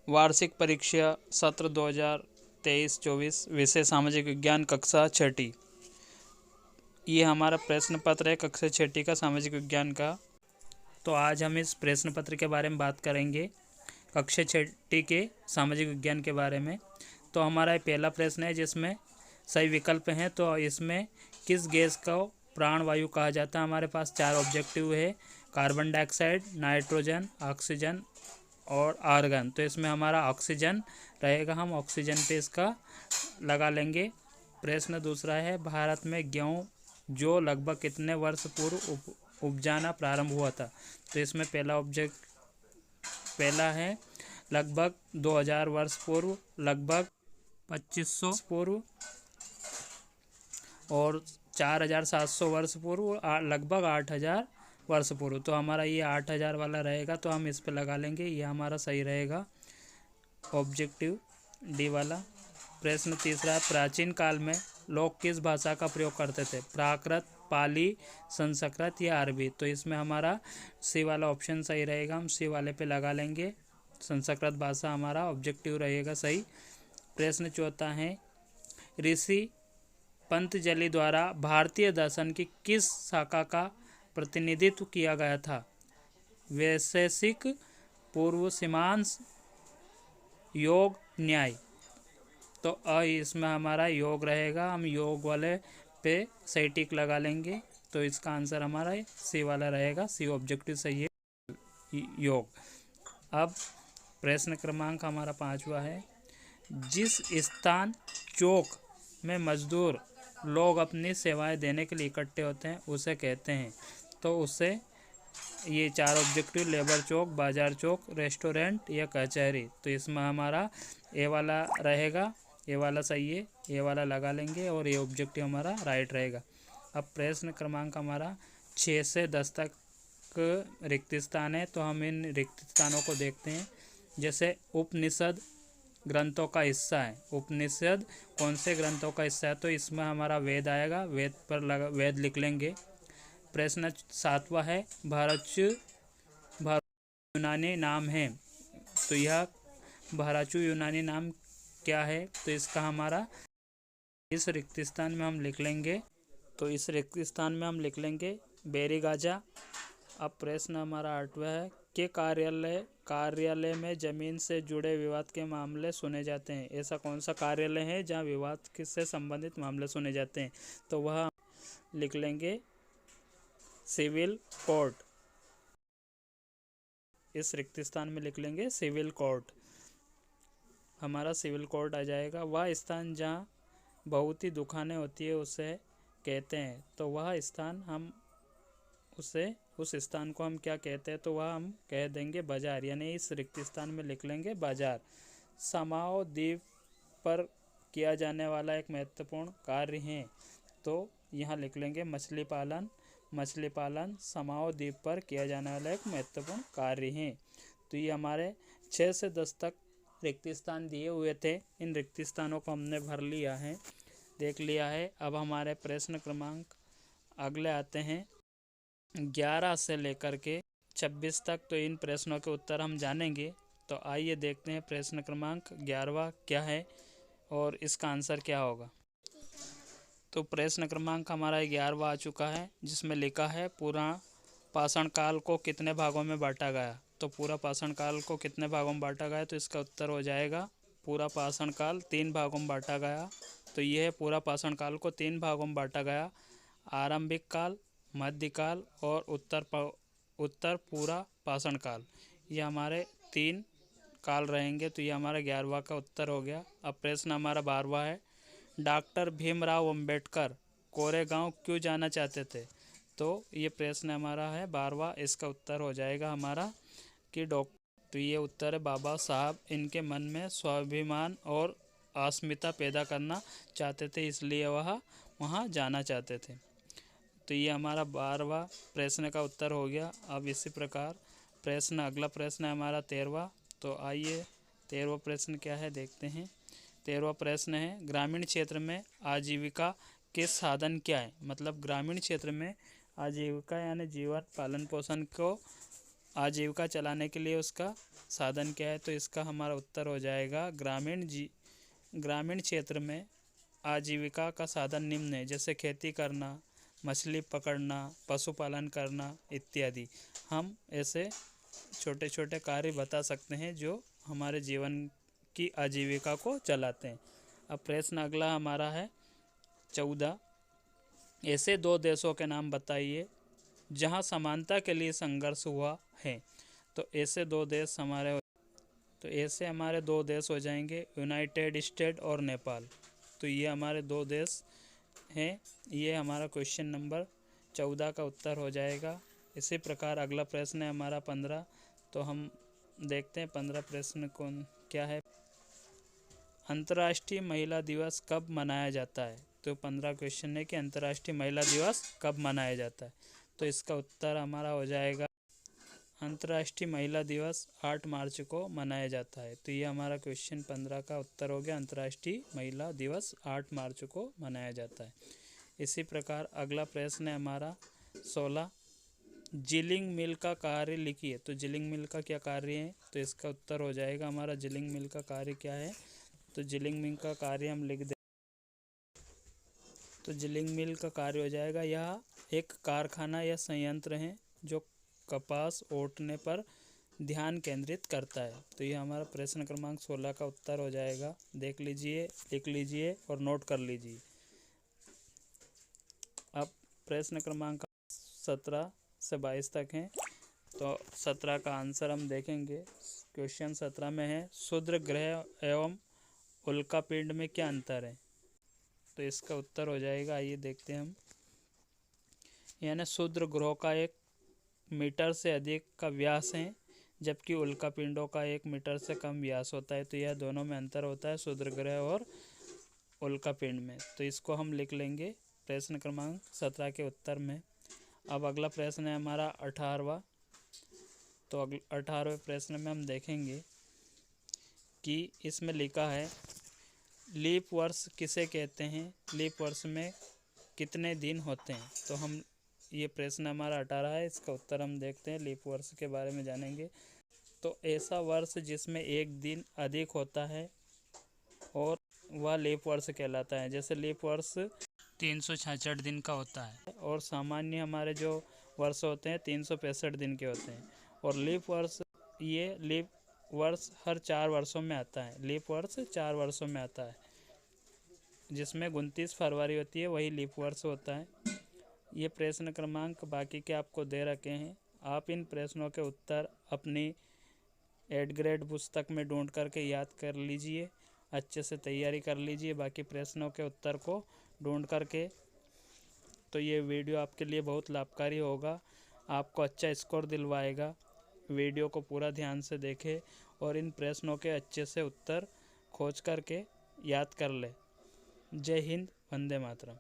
वार्षिक परीक्षा सत्र 2023-24 विषय सामाजिक विज्ञान कक्षा छठी। ये हमारा प्रश्न पत्र है कक्षा छठी का सामाजिक विज्ञान का। तो आज हम इस प्रश्न पत्र के बारे में बात करेंगे कक्षा छठी के सामाजिक विज्ञान के बारे में। तो हमारा ये पहला प्रश्न है जिसमें सही विकल्प हैं। तो इसमें किस गैस को प्राणवायु कहा जाता है। हमारे पास 4 ऑब्जेक्टिव है, कार्बन डाइऑक्साइड, नाइट्रोजन, ऑक्सीजन और आर्गन। तो इसमें हमारा ऑक्सीजन रहेगा, हम ऑक्सीजन पे इसका लगा लेंगे। प्रश्न दूसरा है, भारत में गेहूँ जो लगभग कितने वर्ष पूर्व उपजाना प्रारंभ हुआ था। तो इसमें पहला है लगभग 2000 वर्ष पूर्व, लगभग 2500 पूर्व और 4700 वर्ष पूर्व, लगभग 8000 वर्ष पूर्व। तो हमारा ये 8000 वाला रहेगा, तो हम इस पे लगा लेंगे, ये हमारा सही रहेगा ऑब्जेक्टिव डी वाला। प्रश्न तीसरा है, प्राचीन काल में लोग किस भाषा का प्रयोग करते थे। प्राकृत, पाली, संस्कृत या अरबी। तो इसमें हमारा सी वाला ऑप्शन सही रहेगा, हम सी वाले पे लगा लेंगे, संस्कृत भाषा हमारा ऑब्जेक्टिव रहेगा सही। प्रश्न चौथा है, ऋषि पंतजलि द्वारा भारतीय दर्शन की किस शाखा का प्रतिनिधित्व किया गया था। वैशेषिक, पूर्व सीमांश, योग, न्याय। तो इसमें हमारा योग रहेगा, हम योग वाले पे सही टिक लगा लेंगे। तो इसका आंसर हमारा सी वाला रहेगा, सी ऑब्जेक्टिव सही है योग। अब प्रश्न क्रमांक हमारा 5वां है, जिस स्थान चौक में मजदूर लोग अपनी सेवाएं देने के लिए इकट्ठे होते हैं उसे कहते हैं। तो उससे ये 4 ऑब्जेक्टिव, लेबर चौक, बाजार चौक, रेस्टोरेंट या कचहरी। तो इसमें हमारा ए वाला रहेगा, ए वाला सही है, ए वाला लगा लेंगे और ये ऑब्जेक्टिव हमारा राइट रहेगा। अब प्रश्न क्रमांक हमारा 6 से 10 तक रिक्त स्थान है। तो हम इन रिक्त स्थानों को देखते हैं। जैसे उपनिषद ग्रंथों का हिस्सा है, उपनिषद कौन से ग्रंथों का हिस्सा है। तो इसमें हमारा वेद आएगा, वेद पर वेद लिख लेंगे। प्रश्न 7वां है, भारत यूनानी नाम है। तो यह भारत यूनानी नाम क्या है। तो इसका हमारा इस रिक्त स्थान में हम लिख लेंगे, तो इस रिक्त स्थान में हम लिख लेंगे बेरीगाजा। अब प्रश्न हमारा 8वां है, कि कार्यालय में जमीन से जुड़े विवाद के मामले सुने जाते हैं। ऐसा कौन सा कार्यालय है जहां विवाद से संबंधित मामले सुने जाते हैं। तो वह लिख लेंगे सिविल कोर्ट, इस रिक्त स्थान में लिख लेंगे सिविल कोर्ट, हमारा सिविल कोर्ट आ जाएगा। वह स्थान जहां बहुत ही दुखाने होती है उसे कहते हैं। तो वह स्थान हम उस स्थान को हम क्या कहते हैं। तो वह हम कह देंगे बाजार, यानी इस रिक्त स्थान में लिख लेंगे बाजार। समाओ द्वीप पर किया जाने वाला एक महत्वपूर्ण कार्य है। तो यहाँ लिख लेंगे मछली पालन समाओ द्वीप पर किया जाने वाला एक महत्वपूर्ण कार्य है। तो ये हमारे 6 से 10 तक रिक्त स्थान दिए हुए थे। इन रिक्त स्थानों को हमने भर लिया है, देख लिया है। अब हमारे प्रश्न क्रमांक अगले आते हैं 11 से लेकर के 26 तक। तो इन प्रश्नों के उत्तर हम जानेंगे। तो आइए देखते हैं प्रश्न क्रमांक 11वां क्या है और इसका आंसर क्या होगा। तो प्रश्न क्रमांक हमारा 11वां आ चुका है, जिसमें लिखा है पूरा पाषाण काल को कितने भागों में बांटा गया। तो पूरा पाषाण काल को कितने भागों में बांटा गया। तो इसका उत्तर हो जाएगा पूरा पाषाण काल 3 भागों में बांटा गया। तो यह है पूरा पाषाण काल को 3 भागों में बांटा गया, आरंभिक काल, मध्यकाल और उत्तर पूरा पाषाण काल। ये हमारे 3 काल रहेंगे। तो ये हमारा 11वां का उत्तर हो गया। अब प्रश्न हमारा 12वां है, डॉक्टर भीमराव अंबेडकर कोरेगांव क्यों जाना चाहते थे। तो ये प्रश्न हमारा है 12वां, इसका उत्तर हो जाएगा हमारा कि तो ये उत्तर है बाबा साहब इनके मन में स्वाभिमान और अस्मिता पैदा करना चाहते थे, इसलिए वह वहाँ जाना चाहते थे। तो ये हमारा 12वां प्रश्न का उत्तर हो गया। अब इसी प्रकार अगला प्रश्न है हमारा 13वां। तो आइए 13वां प्रश्न क्या है देखते हैं। 13वां प्रश्न है, ग्रामीण क्षेत्र में आजीविका के साधन क्या है। मतलब ग्रामीण क्षेत्र में आजीविका यानी जीवन पालन पोषण को आजीविका चलाने के लिए उसका साधन क्या है, तो इसका हमारा उत्तर हो जाएगा ग्रामीण क्षेत्र में आजीविका का साधन निम्न है, जैसे खेती करना, मछली पकड़ना, पशुपालन करना इत्यादि। हम ऐसे छोटे छोटे कार्य बता सकते हैं जो हमारे जीवन की आजीविका को चलाते हैं। अब प्रश्न अगला हमारा है 14, ऐसे दो देशों के नाम बताइए जहां समानता के लिए संघर्ष हुआ है। तो ऐसे दो देश हमारे दो देश हो जाएंगे, यूनाइटेड स्टेट और नेपाल। तो ये हमारे दो देश हैं। ये हमारा क्वेश्चन नंबर 14 का उत्तर हो जाएगा। इसी प्रकार अगला प्रश्न है हमारा 15। तो हम देखते हैं 15 प्रश्न कौन क्या है। अंतर्राष्ट्रीय महिला दिवस कब मनाया जाता है? तो 15 क्वेश्चन है कि अंतर्राष्ट्रीय महिला दिवस कब मनाया जाता है। तो इसका उत्तर हमारा हो जाएगा अंतर्राष्ट्रीय महिला दिवस 8 मार्च को मनाया जाता है। तो ये हमारा क्वेश्चन 15 का उत्तर हो गया। अंतर्राष्ट्रीय महिला दिवस 8 मार्च को मनाया जाता है। इसी प्रकार अगला प्रश्न है हमारा 16, जिलिंग मिल का कार्य लिखिए। तो जिलिंग मिल का क्या कार्य है? तो इसका उत्तर हो जाएगा हमारा जिलिंग मिल का कार्य क्या है। तो जिलिंग मिल का कार्य हम लिख दें। तो जिलिंग मिल का कार्य हो जाएगा, यह एक कारखाना या संयंत्र है जो कपास ओटने पर ध्यान केंद्रित करता है। तो ये हमारा प्रश्न क्रमांक 16 का उत्तर हो जाएगा। देख लीजिए, लिख लीजिए और नोट कर लीजिए। अब प्रश्न क्रमांक 17 से 22 तक हैं। तो 17 का आंसर हम देखेंगे। क्वेश्चन 17 में है, क्षुद्र ग्रह एवं उल्कापिंड में क्या अंतर है? तो इसका उत्तर हो जाएगा, आइए देखते हैं हम। यानी क्षुद्र ग्रहों का 1 मीटर से अधिक का व्यास है, जबकि उल्कापिंडों का 1 मीटर से कम व्यास होता है। तो यह दोनों में अंतर होता है, क्षुद्र ग्रह और उल्कापिंड में। तो इसको हम लिख लेंगे प्रश्न क्रमांक 17 के उत्तर में। अब अगला प्रश्न है हमारा 18वां। तो 18वें प्रश्न में हम देखेंगे कि इसमें लिखा है, लीप वर्ष किसे कहते हैं? लीप वर्ष में कितने दिन होते हैं? तो हम ये प्रश्न हमारा 18 है। इसका उत्तर हम देखते हैं, लीप वर्ष के बारे में जानेंगे। तो ऐसा वर्ष जिसमें एक दिन अधिक होता है और वह लीप वर्ष कहलाता है। जैसे लीप वर्ष 366 दिन का होता है और सामान्य हमारे जो वर्ष होते हैं 365 दिन के होते हैं। और लीप वर्ष हर 4 वर्षों में आता है। लीप वर्ष 4 वर्षों में आता है, जिसमें 29 फरवरी होती है, वही लीप वर्ष होता है। ये प्रश्न क्रमांक बाकी के आपको दे रखे हैं। आप इन प्रश्नों के उत्तर अपनी 8th ग्रेड पुस्तक में ढूंढ करके याद कर लीजिए, अच्छे से तैयारी कर लीजिए बाकी प्रश्नों के उत्तर को ढूंढ करके। तो ये वीडियो आपके लिए बहुत लाभकारी होगा, आपको अच्छा स्कोर दिलवाएगा। वीडियो को पूरा ध्यान से देखें और इन प्रश्नों के अच्छे से उत्तर खोज करके याद कर ले। जय हिंद, वंदे मातरम।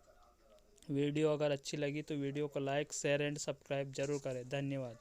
वीडियो अगर अच्छी लगी तो वीडियो को लाइक, शेयर एंड सब्सक्राइब जरूर करें। धन्यवाद।